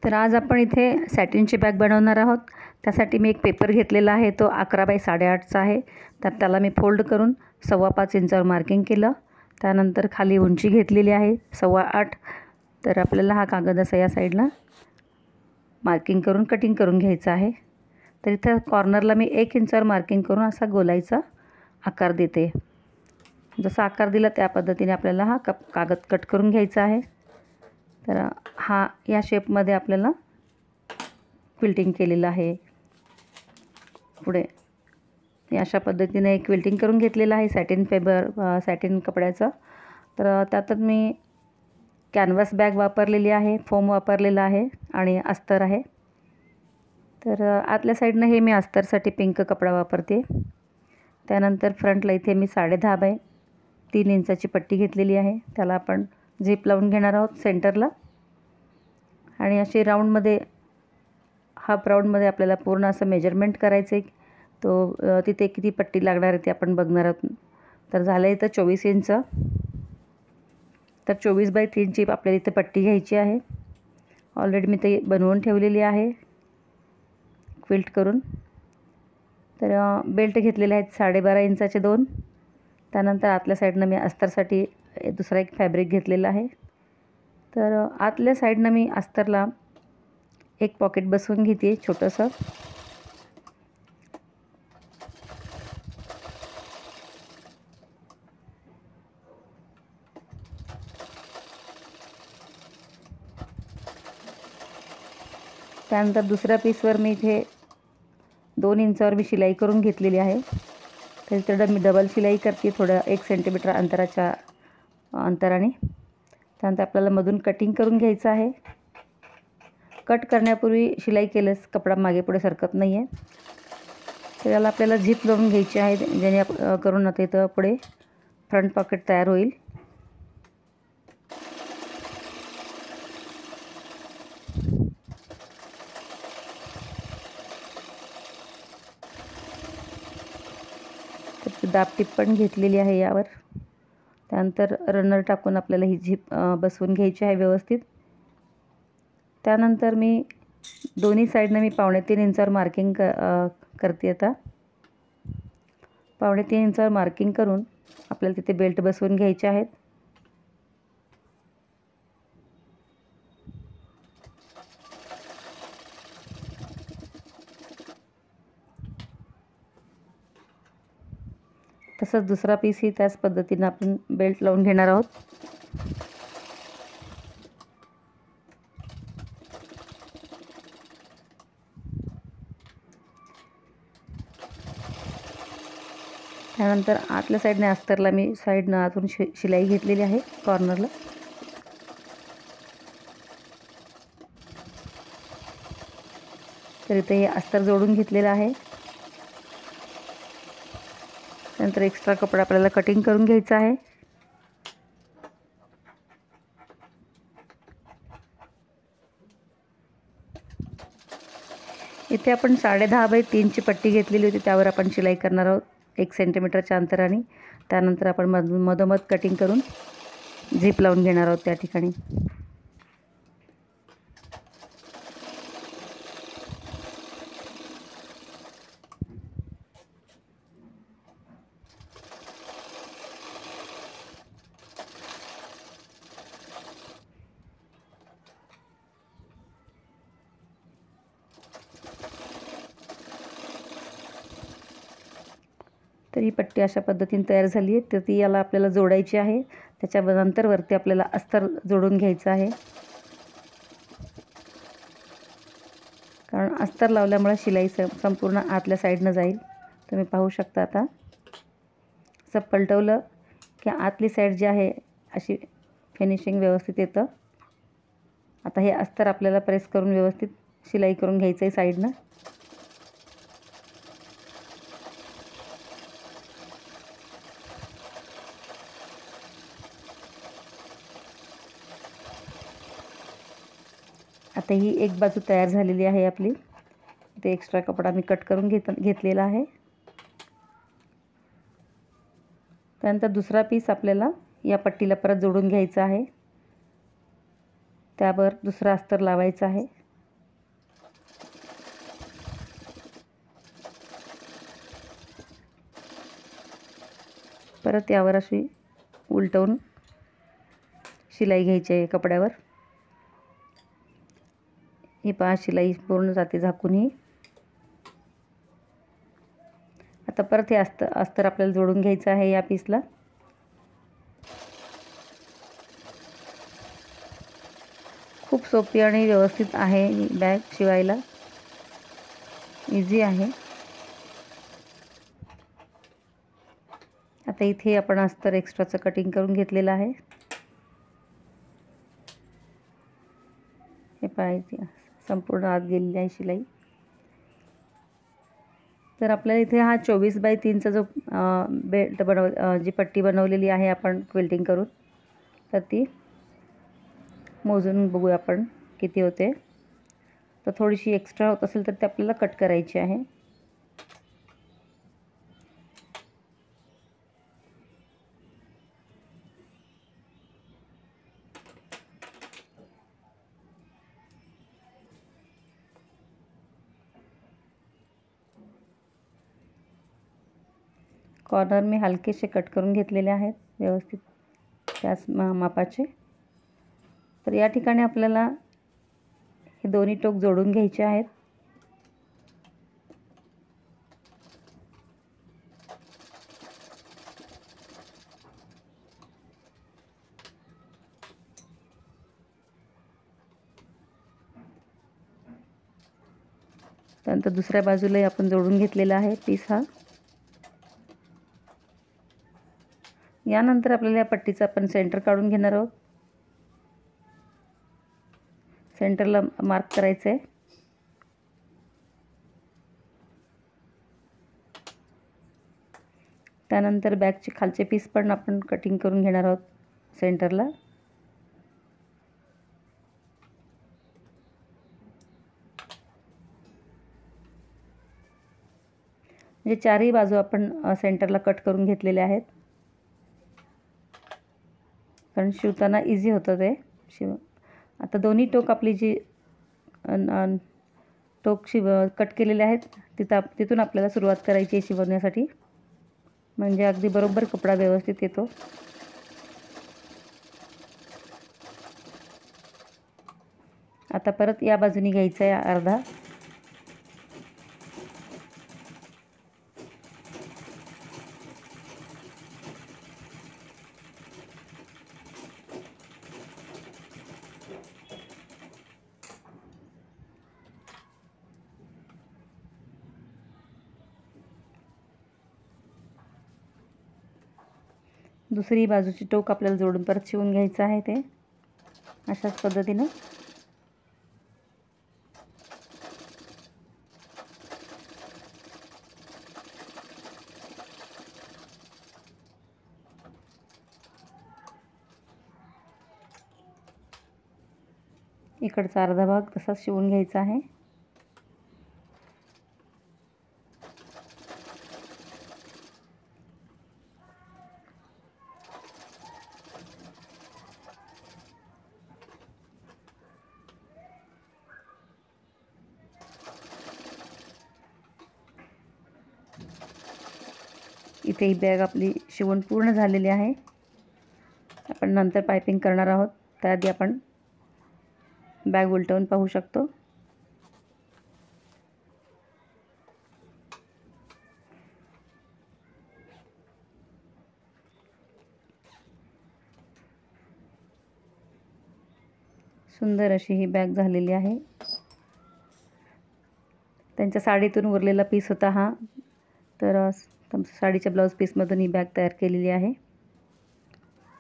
तर आज आपण इथे सॅटिनची बॅग बनवणार आहोत। त्यासाठी मी एक पेपर घेतलेला आहे, तो 11 बाय 8.5चा आहे। त्याला मी फोल्ड करून 5.25 इंचावर मार्किंग केलं। त्यानंतर खाली उंची घेतलेली आहे 8.25। तर आपल्याला हा कागद असा या साईडला मार्किंग करून कटिंग करून घ्यायचा आहे। तर इथे कॉर्नरला मी 1 इंचावर मार्किंग करून असा गोलाईचा आकार देते। जसा आकार दिला त्या पद्धतीने आपल्याला हा कागद कट करून घ्यायचा आहे। तर हा या शेपमध्ये आपल्याला क्विल्टिंग केलेलं आहे। पुढे मी अशा पद्धतीने एक क्विल्टिंग करून घेतलेलं आहे सॅटिन कपड्याचं। तर त्यात मी कॅनव्हास बॅग वापरलेली आहे, फोम वापरलेला आहे आणि अस्तर आहे। तर आतल्या साईडनं हे मी अस्तरसाठी पिंक कपडा वापरते। त्यानंतर फ्रंटला इथे मी 10.5 बाय 3 इंचाची पट्टी घेतलेली आहे। त्याला आपण झिप लावून घेणार आहोत सेंटरला आणि अशी राऊंडमध्ये हाफ राऊंडमध्ये आपल्याला पूर्ण असं मेजरमेंट करायचं आहे। तो तिथे किती पट्टी लागणार आहे ते आपण बघणार आहोत। तर झालं इथं 24 इंच। तर 24 बाय 3ची आपल्याला इथे पट्टी घ्यायची आहे। ऑलरेडी मी ते बनवून ठेवलेली आहे क्विल्ट करून। तर बेल्ट घेतलेले आहेत 12.5 इंचाचे 2। त्यानंतर आतल्या साईडनं मी अस्तरसाठी दुसरा एक फॅब्रिक घेतलेला आहे। तर आतल्या साईडनं मी अस्तरला एक पॉकेट बसवून घेते छोटंसं। त्यानंतर दुसऱ्या पीसवर मी इथे 2 इंचावर मी शिलाई करून घेतलेली आहे। त्याच्याकडे मी डबल शिलाई करते थोडं 1 सेंटीमीटर अंतराने। त्यानंतर आपल्याला मधून कटिंग करून घ्यायचं आहे। कट करण्यापूर्वी शिलाई केल्यास कपडा मागे पुढे सरकत नाही आहे। तर याला आपल्याला झिप लावून घ्यायची आहे, ज्याने करून आता इथं पुढे फ्रंट पॉकेट तयार होईल। दाबटीप पण घेतलेली आहे यावर। त्यानंतर रनर टाकून आपल्याला ही झिप बसवून घ्यायची आहे व्यवस्थित। त्यानंतर मी दोन्ही साईडनं मी 3.25 इंचावर मार्किंग करते। आता 3.25 इंचावर मार्किंग करून आपल्याला तिथे बेल्ट बसवून घ्यायचे आहेत। तसंच दुसरा पीस ही त्याच पद्धतीने आपण बेल्ट लावून घेणार आहोत। त्यानंतर आतल्या साईडने अस्तरला मी साईडनं आतून शिलाई घेतलेली आहे कॉर्नरला। तर इथे हे अस्तर जोडून घेतलेलं आहे। त्यानंतर एक्स्ट्रा कपडा आपल्याला कटिंग करून घ्यायचा आहे। इथे आपण 10.5 बाय 3ची पट्टी घेतलेली होती, त्यावर आपण शिलाई करणार आहोत 1 सेंटीमीटरच्या अंतराने। त्यानंतर आपण मधोमध कटिंग करून झिप लावून घेणार आहोत त्या ठिकाणी। तर ही पट्टी अशा पद्धतीने तयार झाली आहे। तर ती याला आपल्याला जोडायची आहे। त्याच्यानंतर वरती आपल्याला अस्तर जोडून घ्यायचं आहे, कारण अस्तर लावल्यामुळे शिलाई संपूर्ण आतल्या साईडनं जाईल। तुम्ही पाहू शकता आता असं पलटवलं की आतली साईड जी आहे अशी फिनिशिंग व्यवस्थित येतं। आता हे अस्तर आपल्याला प्रेस करून व्यवस्थित शिलाई करून घ्यायचं आहे साईडनं। आता ही एक बाजू तयार झालेली आहे आपली। ते एक्स्ट्रा कपडा मी कट करून घेतलेला आहे। त्यानंतर दुसरा पीस आपल्याला या पट्टीला परत जोडून घ्यायचा आहे। त्यावर दुसरा अस्तर लावायचा आहे। परत यावर अशी उलटवून शिलाई घ्यायची आहे कपड्यावर. ही पहा शिलाई पूर्ण जाते झाकून ही. आता परत हे अस्तर आपल्याला जोडून घ्यायचं आहे या पीसला. खूप सोपी आणि व्यवस्थित आहे ही बॅग शिवायला, इझी आहे. आता इथे आपण अस्तर एक्स्ट्राचं कटिंग करून घेतलेलं आहे. हे पाहायचे संपूर्ण आत गेलेली आहे शिलाई. तर आपल्याला इथे हा 24x3चा जो बेल्ट जी पट्टी बनवलेली आहे आपण क्विल्टिंग करून, तर ती मोजून बघूया आपण किती होते. तर थोडीशी एक्स्ट्रा होत असेल तर ते आपल्याला कट करायची आहे. कॉर्नर मी हलकेसे कट करून घेतलेले आहेत व्यवस्थित त्याच मापाचे. तर या ठिकाणी आपल्याला हे दोन्ही टोक जोडून घ्यायचे आहेत. त्यानंतर दुसऱ्या बाजूलाही आपण जोडून घेतलेला आहे पीस हा. यानंतर आपल्याला या पट्टीचा आपण सेंटर काढून घेणार आहोत. सेंटरला मार्क करायचं आहे. त्यानंतर बॅगचे खालचे पीस पण आपण कटिंग करून घेणार आहोत सेंटरला. म्हणजे चारही बाजू आपण सेंटरला कट करून घेतलेले आहेत, कारण शिवताना इझी होतं ते आता दोन्ही टोक आपली जी टोक कट केलेले आहेत तिथून आपल्याला सुरुवात करायची आहे शिवण्यासाठी, म्हणजे अगदी बरोबर कपडा व्यवस्थित येतो. आता परत या बाजूनी घ्यायचा आहे अर्धा. दुसरी बाजूची टोक आपल्याला जोडून परत शिवून घ्यायचं आहे ते अशाच पद्धतीनं. इकडचा अर्धा भाग तसाच शिवून घ्यायचा आहे. इथे ही बॅग आपली शिवून पूर्ण झालेली आहे. आपण नंतर पायपिंग करणार आहोत, त्याआधी आपण बॅग उलटवून पाहू शकतो. सुंदर अशी ही बॅग झालेली आहे. त्यांच्या साडीतून उरलेला पीस होता हा, तर साडीच्या ब्लाऊज पीसमधून ही बॅग तयार केलेली आहे.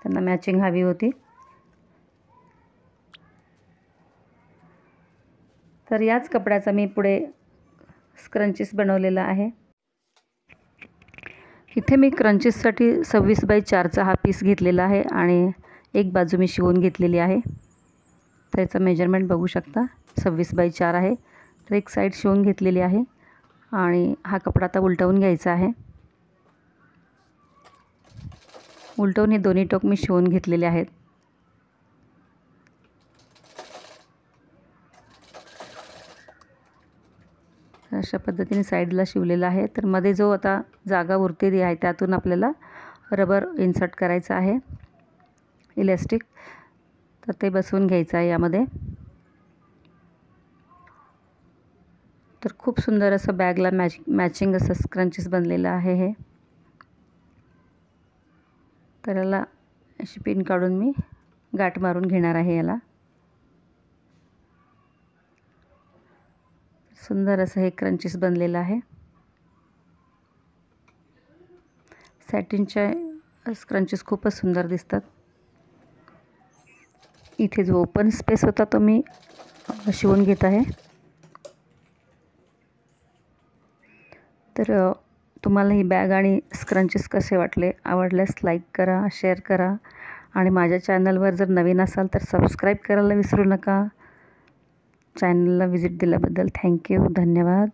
त्यांना मॅचिंग हवी होती. तर याच कपड्याचा मी पुढे स्क्रंचीस बनवलेला आहे. इथे मी क्रंचीससाठी 26x4चा हा पीस घेतलेला आहे आणि एक बाजू मी शिवून घेतलेली आहे. त्याचं मेजरमेंट बघू शकता, 26x4 आहे. तर एक साईड शिवून घेतलेली आहे आणि हा कपडा आता उलटवून घ्यायचा आहे. उलटवून हे दोन्ही टोक मी शिवून घेतलेले आहेत. अशा पद्धतीने साईडला शिवलेला आहे. तर मध्ये जो आता जागा उरतेली आहे त्यातून आपल्याला रबर इन्सर्ट करायचं आहे, इलॅस्टिक, तर ते बसवून घ्यायचं आहे यामध्ये. तर खूप सुंदर असं बॅगला मॅचिंग असं स्क्रंचीस बनलेलं आहे हे. तर याला अशी पिन काढून मी गाठ मारून घेणार आहे याला. सुंदर असं हे क्रंचीस बनलेलं आहे. सॅटिनच्या स्क्रंचीस खूपच सुंदर दिसतात. इथे जो ओपन स्पेस होता तो मी शिवून घेत आहे. तर तुम्हाला ही बॅग आणि स्क्रंचीस कसे वाटले, आवडल्यास लाईक करा, शेअर करा आणि माझ्या चॅनलवर जर नवीन असाल तर सबस्क्राईब करायला विसरू नका. चॅनलला व्हिजिट दिल्याबद्दल थँक्यू, धन्यवाद.